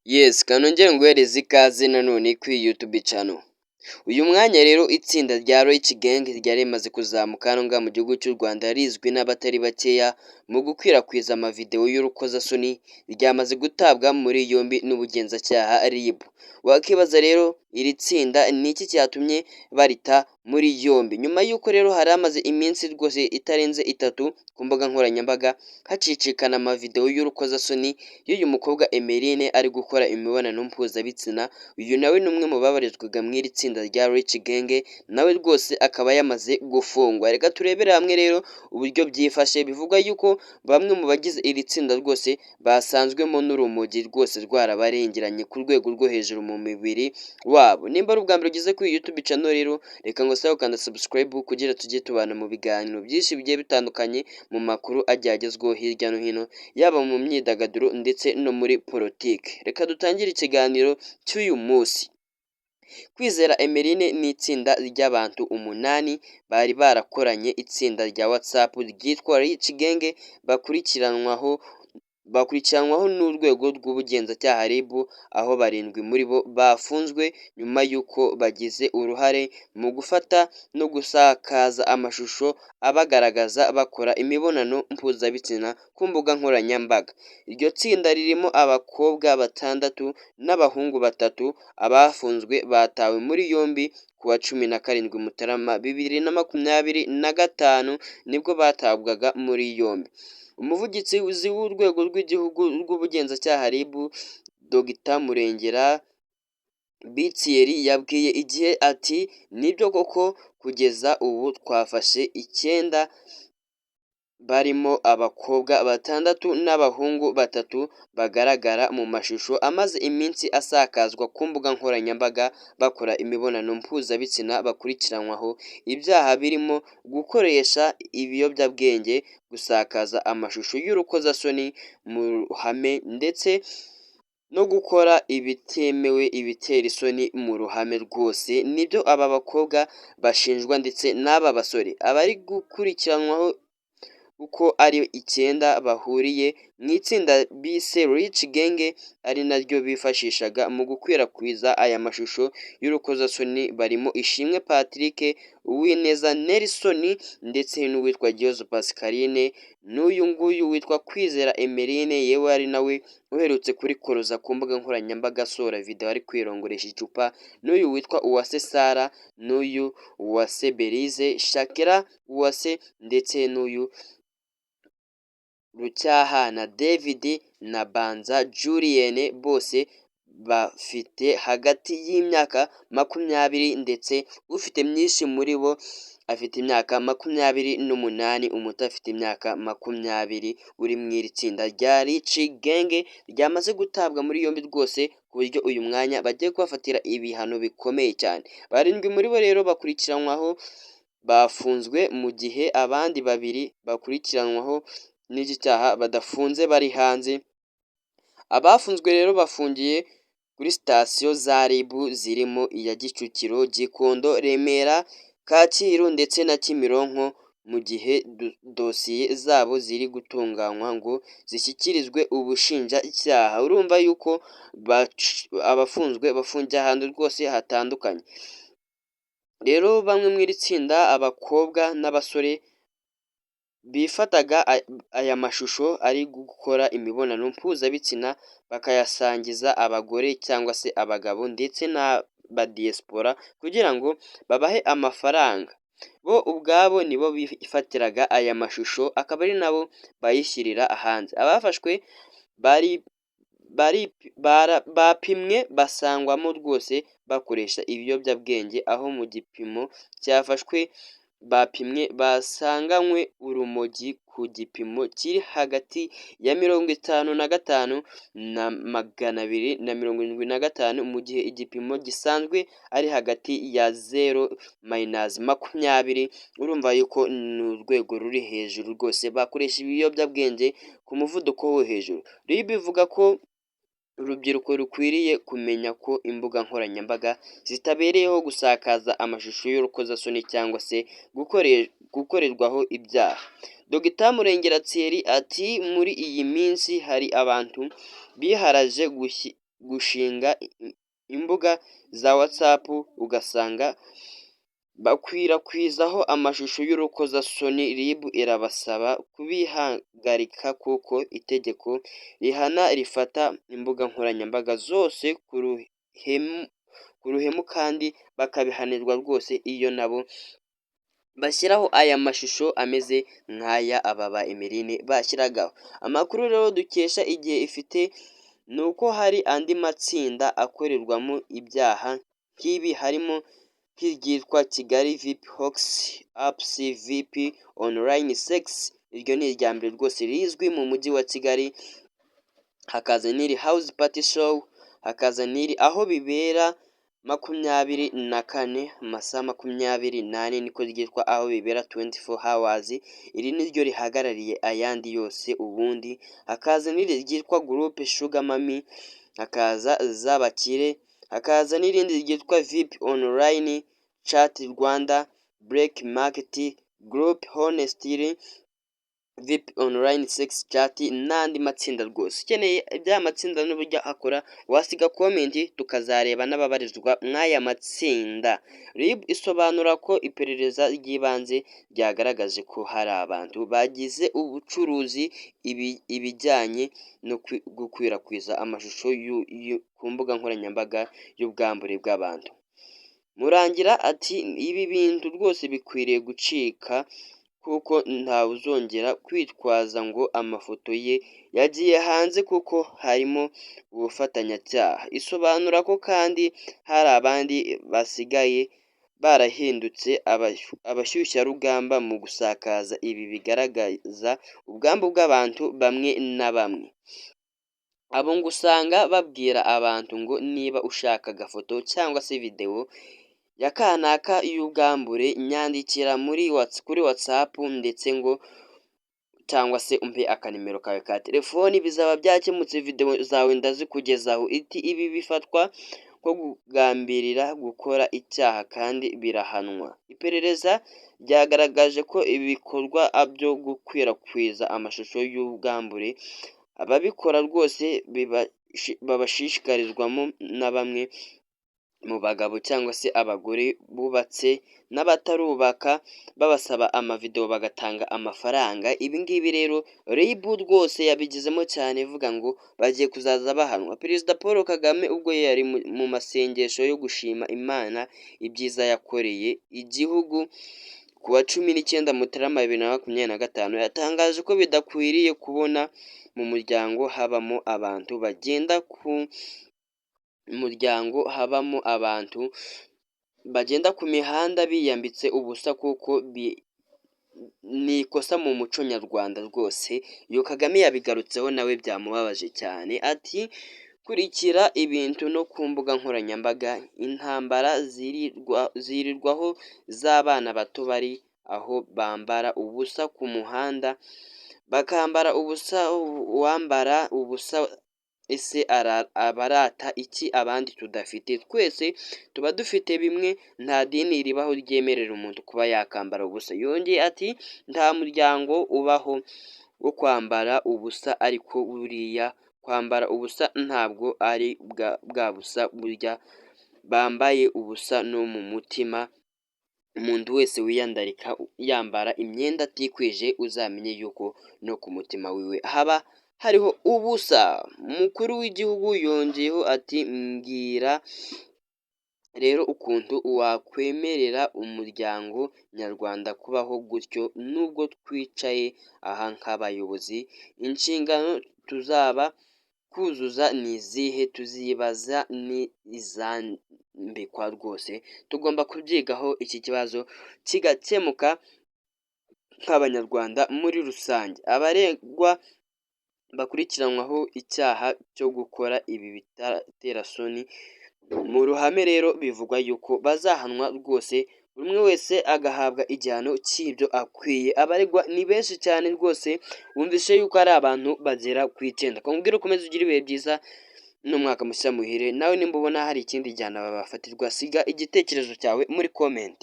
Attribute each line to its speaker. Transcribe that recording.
Speaker 1: Yes, kanongere nguhereze ikaze nanone kuri YouTube channel. Uyu mwanya rero itsinda rya Rich Gang ryari rimaze kuzamuka hano ngaha mu gihugu cy'u Rwanda rizwi n'abatari bakeya mu gukwirakwiza amavideo y'urukozasoni ryamaze gutabwa muri yombi n'ubugenzacyaha RIB. Wakibaza rero iri tsinda ni iki cyatumye barita muri yombi? Nyuma y'uko rero hari amaze iminsi rwose itarenze itatu ku mbuga nkoranyambaga hacicikana amavideo y'urukozasoni y'uyu mukobwa Emeline ari gukora imibonano mpuzabitsina. Uyu nawe ni umwe mu babarizwaga mu iri tsinda rya Rich Gang, nawe rwose akaba yamaze gufungwa. Reka turebere hamwe rero uburyo byifashe. Bivugwa yuko bamwe mu bagize iri tsinda rwose basanzwemo n'urumogi rwose rwarabarengeranye ku rwego rwo hejuru mu mibiri wabo. Nimba ari ubwa mbere ugeze kuri YouTube channel rero reka ngo sabe ukanda subscribe kugira tujye tubana mu biganiro byinshi bigiye bitandukanye, mu makuru agiye agezweho hirya no hino, yaba mu myidagaduro ndetse no muri politiki. Reka dutangire ikiganiro cy'uyu munsi. Kwizera Emeline ni itsinda ry'abantu 8 bari barakoranye itsinda rya WhatsApp ryitwa Rich Gang bakurikiranwaho n'urwego rw'ubugenzacyaha RIB, aho 7 muri bo bafunzwe nyuma y'uko bagize uruhare mu gufata no gusakaza amashusho abagaragaza bakora imibonano mpuzabitsina ku mbuga nkoranyambaga. Iryo tsinda ririmo abakobwa 6 n'abahungu 3. Abafunzwe batawe muri yombi ku wa 17 Mutarama 2025 nibwo batabwaga muri yombi. Umuvugizi w'urwego rw'igihugu rw'ubugenzacyaha RIB, Dr Murengera Thierry yabwiye Igihe ati nibyo koko kugeza ubu twafashe 9 barimo abakobwa 6 n'abahungu 3 bagaragara mu mashusho amaze iminsi asakazwa ku mbuga nkoranyambaga bakora imibonano mpuzabitsina. Bakurikiranwaho ibyaha birimo gukoresha ibiyobyabwenge, gusakaza amashusho y'urukozasoni mu ruhame ndetse no gukora ibitemewe ibitera isoni mu ruhame. Rwose nibyo aba bakobwa bashinjwa ndetse n'aba basore. Abari gukurikiranwaho uko ari 9 bahuriye mu itsinda bise Rich Gang, ari naryo bifashishaga mu gukwirakwiza aya mashusho y'urukozasoni. Barimo Ishimwe Patrick, Uwineza Nelson ndetse n'uwitwa Gihozo Pascaline, n'uyu nguyu witwa Kwizera Emeline, yewe ari nawe uherutse kurikoroza ku mbuga nkoranyambaga asohora video ari kwirongoresha icupa, n'uyu witwa Uwase Sara, n'uyu Uwase Belize, Shakira Uwase ndetse n'uyu Rucyahana David na Banza Julienne. Bose bafite hagati y'imyaka 20 ndetse ufite myinshi muri bo afite imyaka 28, umuto afite imyaka 20, uri mu iri tsinda rya Rich Gang ryamaze gutabwa muri yombi rwose, ku buryo uyu mwanya bagiye kubafatira ibihano bikomeye cyane. 7 muri bo rero bakurikiranwaho bafunzwe, mu gihe abandi 2 bakurikiranwaho n'iki cyaha badafunze bari hanze. Abafunzwe rero bafungiye kuri sitasiyo za RIB zirimo iya Kicukiro, Gikondo, Remera, Kacyiru ndetse na Kimironko, mu gihe dosiye zabo ziri gutunganywa ngo zishyikirizwe ubushinjacyaha. Urumva yuko abafunzwe bafungiye ahantu rwose hatandukanye. Rero bamwe mu iri tsinda, abakobwa n'abasore bifataga aya mashusho ari gukora imibonano mpuzabitsina bakayasangiza abagore cyangwa se abagabo ndetse n'aba diaspora kugira ngo babahe amafaranga. Bo ubwabo nibo bifatiraga aya mashusho, akaba ari nabo bayishyirira hanze. Abafashwe bapimwe basangwamo rwose bakoresha ibiyobyabwenge, aho mu gipimo cyafashwe bapimwe basanganywe urumogi ku gipimo kiri hagati ya 55 na 275, mu gihe igipimo gisanzwe ari hagati ya 0-20. Urumva yuko ni urwego ruri hejuru rwose, bakoresha ibiyobyabwenge ku muvuduko wo hejuru. RIB ivuga ko urubyiruko rukwiriye kumenya ko imbuga nkoranyambaga zitabereyeho gusakaza amashusho y'urukozasoni cyangwa se gukorerwaho ibyaha. Dr Murengera Thierry ati muri iyi minsi hari abantu biharaje gushinga imbuga za WhatsApp ugasanga bakwirakwizaho amashusho y'urukozasoni. RIB irabasaba kubihagarika kuko itegeko rihana rifata imbuga nkoranyambaga zose ku ruhemu kandi bakabihanirwa rwose iyo nabo bashyiraho aya mashusho ameze nk'aya aba ba Emeline bashyiragaho. Amakuru rero dukesha igihe ifite ni uko hari andi matsinda akorerwamo ibyaha nk'ibi harimo nk'iryitwa Kigali VIP Hoax Apps VIP Online Sex, iryo ni irya mbere rwose rizwi mu mujyi wa Kigali, hakaza n'iri House Party Show, hakaza n'iri aho bibera 24 amasaha 24 niko ryitwa aho bibera 24 hours. Iri niryo rihagarariye ayandi yose ubundi. Hakaza n'iri ryitwa Groupe Sugar Mami, hakaza z'abakire, hakaza n'irindi ryitwa VIP Online Chat Rwanda, Black Market Group, Honestly, VIP Online Sex Chat n'andi matsinda rwose. Ukeneye ibya matsinda n'uburyo akora wasiga comment tukazareba n'ababarizwa mw'aya matsinda. RIB isobanura ko iperereza ry'ibanze ryagaragaje ko hari abantu bagize ubucuruzi ibijyanye no gukwirakwiza amashusho ku mbuga nkoranyambaga y'ubwambure bw'abantu. Murangira ati ibi bintu rwose bikwiriye gucika kuko ntawe uzongera kwitwaza ngo amafoto ye yagiye hanze kuko harimo ubufatanyacyaha. Isobanura ko kandi hari abandi basigaye barahindutse abashyushyarugamba mu gusakaza ibi bigaragaza ubwambu bw'abantu bamwe na bamwe. Abo ngo usanga babwira abantu ngo niba ushaka agafoto cyangwa se videwo ya kanaka y'ubwambure nyandikira kuri WhatsApp ndetse ngo cyangwa se umpe akanimero kawe ka telefoni bizaba byakemutse, videwo zawe ndazikugezaho. Ibi bifatwa nko kugambirira gukora icyaha kandi birahanwa. Iperereza ryagaragaje ko ibikorwa byo gukwirakwiza amashusho y'ubwambure ababikora rwose babashishikarizwamo na bamwe mu bagabo cyangwa se abagore bubatse n'abatarubaka, babasaba amavideo bagatanga amafaranga. Ibi ngibi rero RIB rwose yabigizemo cyane ivuga ngo bagiye kuzaza bahanwa. Perezida Paul Kagame ubwo yari mu masengesho yo gushima Imana ibyiza yakoreye igihugu ku wa 19 Mutarama 2025 yatangaje ko bidakwiriye kubona mu muryango habamo abantu bagenda ku mihanda biyambitse ubusa kuko ni ikosa mu muco nyarwanda rwose. Iyo Kagame yabigarutseho nawe byamubabaje cyane, ati kurikira ibintu no ku mbuga nkoranyambaga intambara zirirwaho z'abana bato bari aho bambara ubusa ku muhanda, bakambara ubusa, uwambara ubusa ese abarata iki abandi tudafite? Twese tuba dufite bimwe, nta dini ribaho ryemerera umuntu kuba yakambara ubusa. Yongeye ati nta muryango ubaho wo kwambara ubusa, ariko buriya kwambara ubusa ntabwo ari bwa busa burya bambaye ubusa no mu mutima. Umuntu wese wiyandarika yambara imyenda atikwije uzamenye yuko no ku mutima wiwe haba hariho ubusa. Umukuru w'igihugu yongeyeho ati mbwira rero ukuntu wakwemerera umuryango nyarwanda kubaho gutyo nubwo twicaye aha nk'abayobozi? Inshingano tuzaba kuzuza ni izihe? Tuzibaza ni izambikwa rwose. Tugomba kubyigaho iki kibazo kigakemuka nk'abanyarwanda muri rusange. Abaregwa bakurikiranwaho icyaha cyo gukora ibi biteraterasoni mu ruhame rero bivugwa yuko bazahanwa rwose, buri umwe wese agahabwa igihano cy'ibyo akwiye. Abaregwa ni benshi cyane rwose, wumvishe yuko ari abantu bagera ku 9. Kamubwire ukomeze ugire ibihe byiza n'umwaka mushya muhire. Nawe nimba ubona hari ikindi gihano babafatirwa, siga igitekerezo cyawe muri comment.